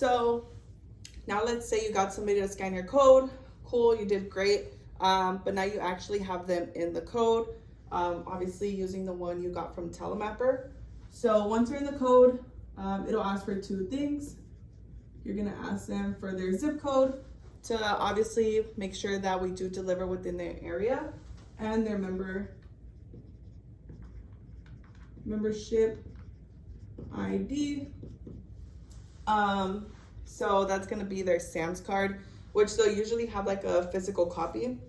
So now let's say you got somebody to scan your code. Cool, you did great. But now you actually have them in the code, obviously using the one you got from Telemapper. So once you're in the code, it'll ask for two things. You're gonna ask them for their zip code to obviously make sure that we do deliver within their area, and their membership ID. So that's gonna be their Sam's card, which they'll usually have like a physical copy,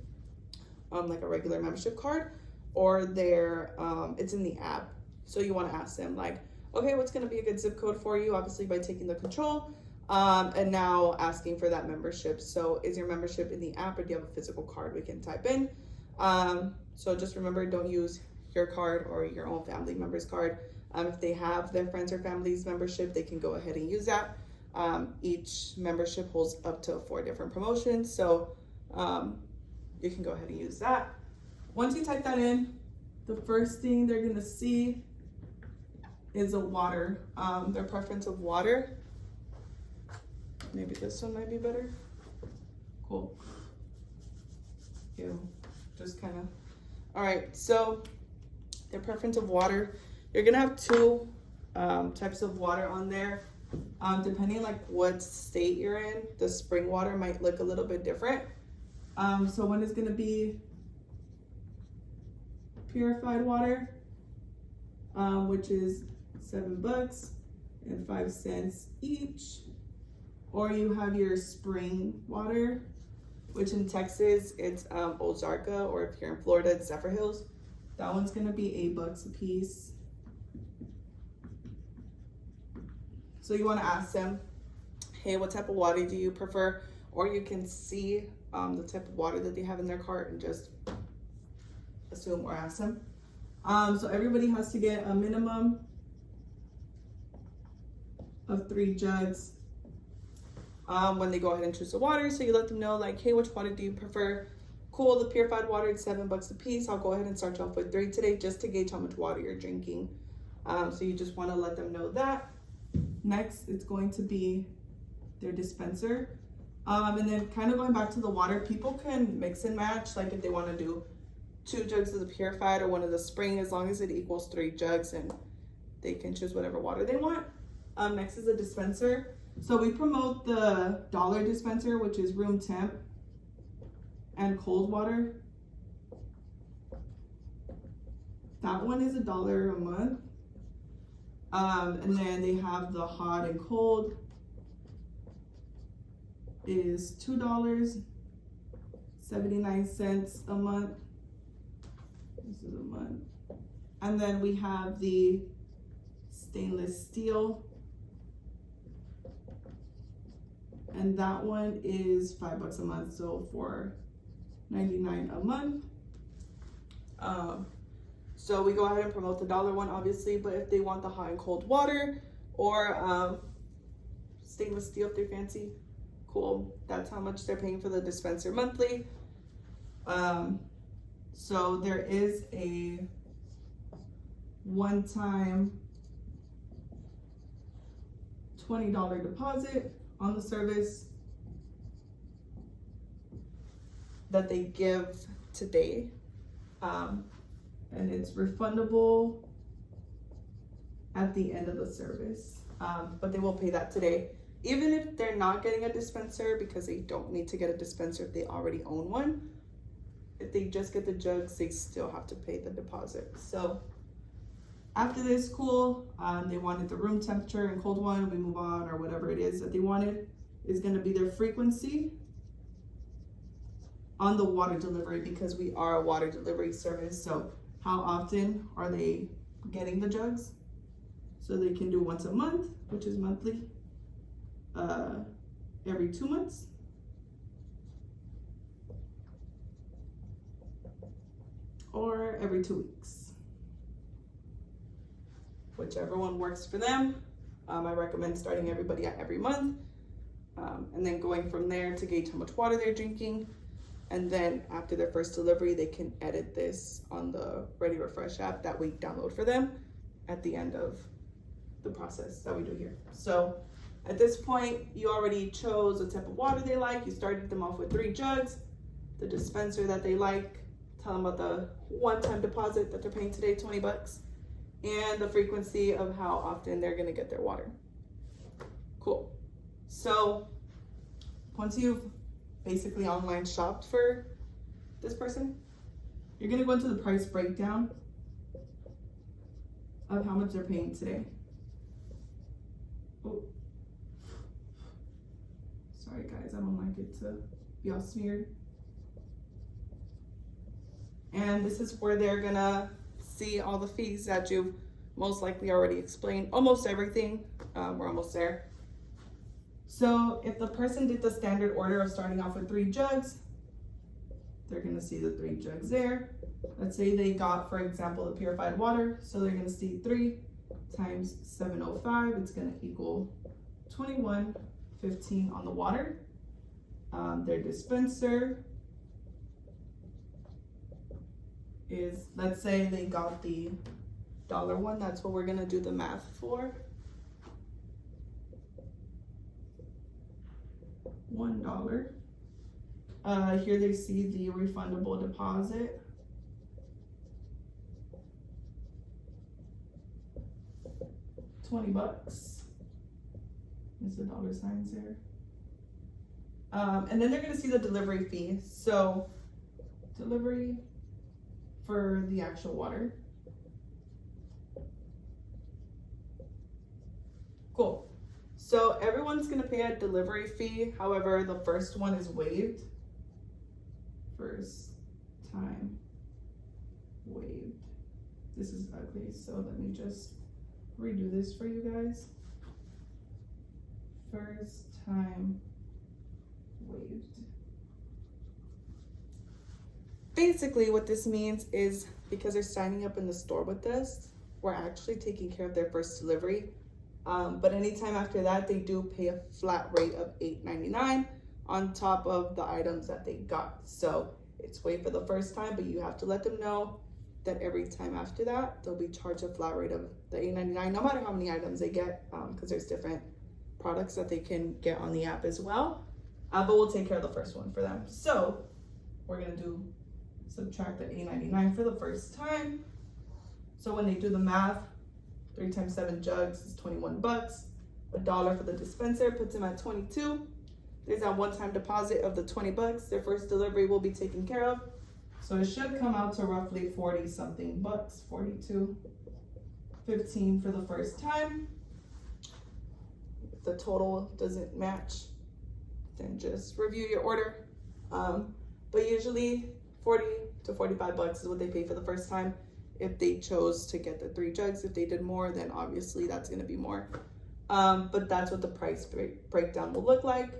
like a regular membership card, or their it's in the app. So you want to ask them like, okay, what's gonna be a good zip code for you? Obviously by taking the control, and now asking for that membership. So is your membership in the app, or do you have a physical card we can type in? So just remember, don't use your card or your own family member's card. If they have their friends or family's membership, they can go ahead and use that. Each membership holds up to 4 different promotions, so you can go ahead and use that. Once you type that in, the first thing they're gonna see is a water, their preference of water. Maybe this one might be better. Cool. Just kind of. All right, so their preference of water. You're gonna have 2 types of water on there. Depending like what state you're in, the spring water might look a little bit different. So one is gonna be purified water, which is $7.05 each. Or you have your spring water, which in Texas it's Ozarka, or if you're in Florida it's Zephyrhills. That one's gonna be $8 a piece. So you want to ask them, hey, what type of water do you prefer? Or you can see the type of water that they have in their cart and just assume or ask them. So everybody has to get a minimum of 3 jugs when they go ahead and choose the water. So you let them know like, hey, which water do you prefer? Cool, the purified water is $7 a piece. I'll go ahead and start you off with 3 today just to gauge how much water you're drinking. So you just want to let them know that. Next, it's going to be their dispenser. And then kind of going back to the water, people can mix and match. Like if they want to do 2 jugs of the purified or 1 of the spring, as long as it equals 3 jugs, and they can choose whatever water they want. Next is a dispenser. So we promote the dollar dispenser, which is room temp and cold water. That one is $1 a month. And then they have the hot and cold. It is $2.79 a month. This is a month. And then we have the stainless steel. And that one is $5 a month, so $4.99 a month. So we go ahead and promote the dollar one, obviously, but if they want the hot and cold water or stainless steel if they're fancy, cool. That's how much they're paying for the dispenser monthly. So there is a one-time $20 deposit on the service that they give today. And it's refundable at the end of the service. But they will pay that today. Even if they're not getting a dispenser, because they don't need to get a dispenser if they already own one. If they just get the jugs, they still have to pay the deposit. So after this, cool, they wanted the room temperature and cold one, we move on, or whatever it is that they wanted is gonna be their frequency on the water delivery, because we are a water delivery service. So how often are they getting the jugs? So they can do once a month, which is monthly, every 2 months, or every 2 weeks. Whichever one works for them. I recommend starting everybody at every month, and then going from there to gauge how much water they're drinking. And then after their first delivery, they can edit this on the Ready Refresh app that we download for them at the end of the process that we do here. So At this point, you already chose the type of water they like. You started them off with 3 jugs, the dispenser that they like, tell them about the one-time deposit that they're paying today, 20 bucks, and the frequency of how often they're gonna get their water. Cool. So once you've basically online shopped for this person, you're gonna go into the price breakdown of how much they're paying today. Oh. Sorry guys, I don't like it to be all smeared. And this is where they're gonna see all the fees that you've most likely already explained. Almost everything, we're almost there. So if the person did the standard order of starting off with 3 jugs, they're gonna see the 3 jugs there. Let's say they got, for example, the purified water. So they're gonna see 3 times 705, it's gonna equal 21.15 on the water. Their dispenser is, let's say they got the $1 one, that's what we're gonna do the math for. $1. Here they see the refundable deposit. $20. There's the dollar signs there. And then they're gonna see the delivery fee. So delivery for the actual water. Cool. So everyone's gonna pay a delivery fee. However, the first one is waived. First time waived. This is ugly, so let me just redo this for you guys. First time waived. Basically what this means is because they're signing up in the store with us, we're actually taking care of their first delivery. But anytime after that, they do pay a flat rate of $8.99 on top of the items that they got. So it's waived for the first time, but you have to let them know that every time after that, they'll be charged a flat rate of the $8.99, no matter how many items they get, because there's different products that they can get on the app as well. But we'll take care of the first one for them. So we're gonna subtract the $8.99 for the first time. So when they do the math, 3 times 7 jugs is 21 bucks. $1 for the dispenser puts them at 22. There's that one-time deposit of the 20 bucks. Their first delivery will be taken care of. So it should come out to roughly 40 something bucks, 42.15 for the first time. If the total doesn't match, then just review your order. But usually 40 to 45 bucks is what they pay for the first time. If they chose to get the 3 jugs, if they did more, then obviously that's gonna be more. But that's what the price breakdown will look like.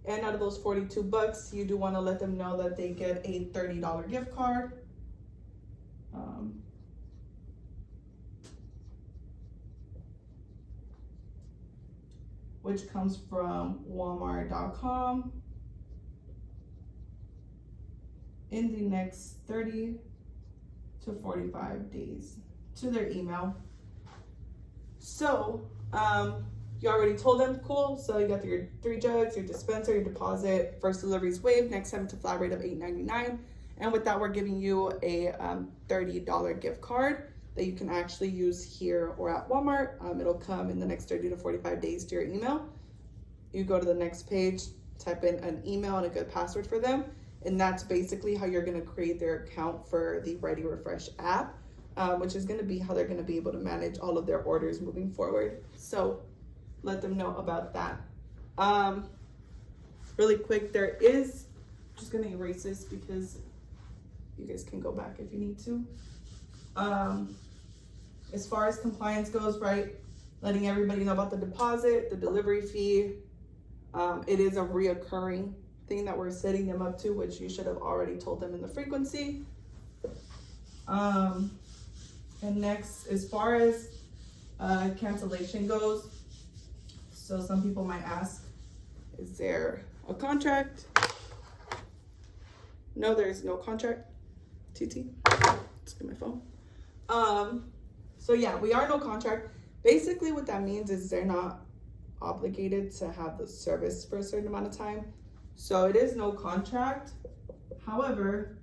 And out of those 42 bucks, you do wanna let them know that they get a $30 gift card. Which comes from Walmart.com in the next 30 to 45 days to their email. So you already told them, cool. So you got your 3 jugs, your dispenser, your deposit, first delivery is waived, next time it's a flat rate of $8.99. And with that, we're giving you a $30 gift card that you can actually use here or at Walmart. It'll come in the next 30 to 45 days to your email. You go to the next page, type in an email and a good password for them. And that's basically how you're gonna create their account for the Ready Refresh app, which is gonna be how they're gonna be able to manage all of their orders moving forward. So let them know about that. Really quick, there is, I'm just gonna erase this because you guys can go back if you need to. As far as compliance goes, right, letting everybody know about the deposit, the delivery fee. It is a reoccurring thing that we're setting them up to, which you should have already told them in the frequency. And next, as far as cancellation goes, so some people might ask, is there a contract? No, there is no contract. TT, let's get my phone. So yeah, we are no contract. Basically what that means is they're not obligated to have the service for a certain amount of time. So it is no contract. However,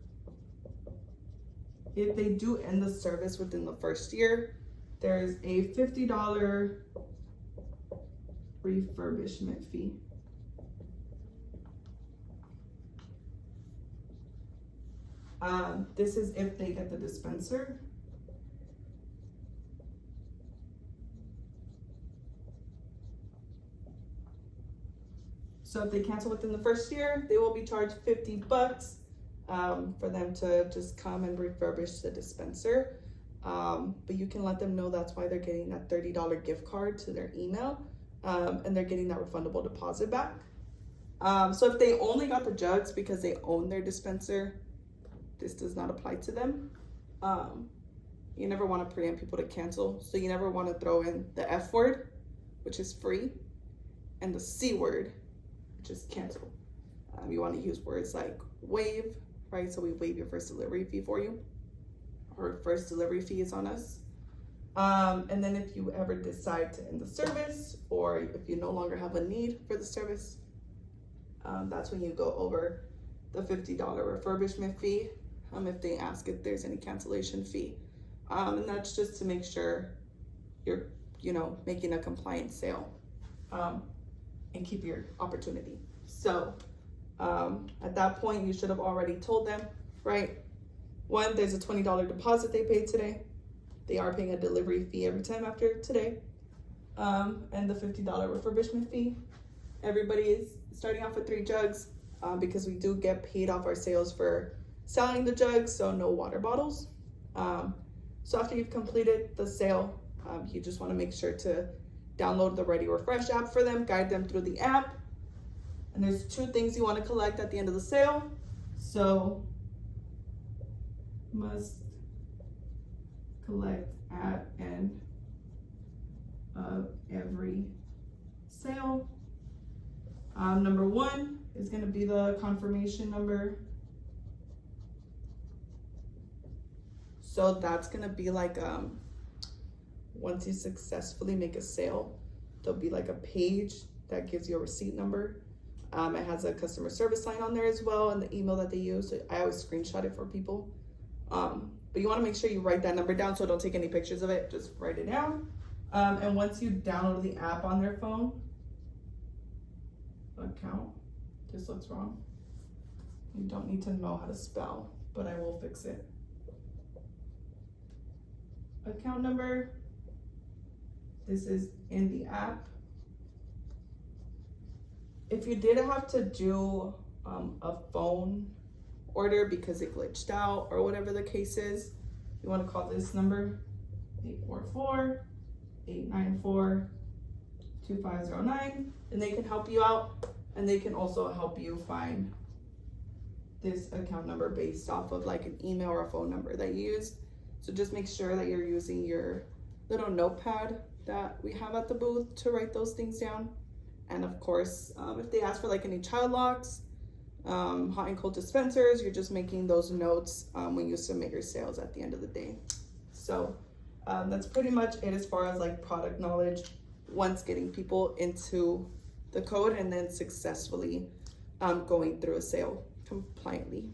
if they do end the service within the first year, there's a $50 refurbishment fee. This is if they get the dispenser. So if they cancel within the first year, they will be charged $50 for them to just come and refurbish the dispenser. But you can let them know that's why they're getting that $30 gift card to their email, and they're getting that refundable deposit back. So if they only got the jugs because they own their dispenser, this does not apply to them. You never want to preempt people to cancel. So you never want to throw in the F word, which is free, and the C word, which is cancel. You want to use words like waive, right? So we waive your first delivery fee for you. Our first delivery fee is on us. And then if you ever decide to end the service, or if you no longer have a need for the service, that's when you go over the $50 refurbishment fee, if they ask if there's any cancellation fee. And that's just to make sure you're, making a compliant sale, and keep your opportunity. So at that point, you should have already told them, right? One, there's a $20 deposit they paid today. They are paying a delivery fee every time after today. And the $50 refurbishment fee. Everybody is starting off with 3 jugs because we do get paid off our sales for selling the jugs, so no water bottles. So after you've completed the sale, you just want to make sure to download the Ready Refresh app for them, guide them through the app. And there's 2 things you want to collect at the end of the sale. So must collect at end of every sale. Number 1 is going to be the confirmation number. So that's going to be like, once you successfully make a sale, there'll be like a page that gives you a receipt number. It has a customer service line on there as well, and the email that they use. So I always screenshot it for people. But you want to make sure you write that number down, so don't take any pictures of it, just write it down. And once you download the app on their phone, account, this looks wrong. You don't need to know how to spell, but I will fix it. Account number, this is in the app. If you did have to do a phone order because it glitched out or whatever the case is, you want to call this number 844-894-2509, and they can help you out, and they can also help you find this account number based off of like an email or a phone number that you use. So just make sure that you're using your little notepad that we have at the booth to write those things down. And of course, if they ask for like any child locks, hot and cold dispensers, you're just making those notes when you submit your sales at the end of the day. So that's pretty much it as far as like product knowledge, once getting people into the code and then successfully going through a sale compliantly.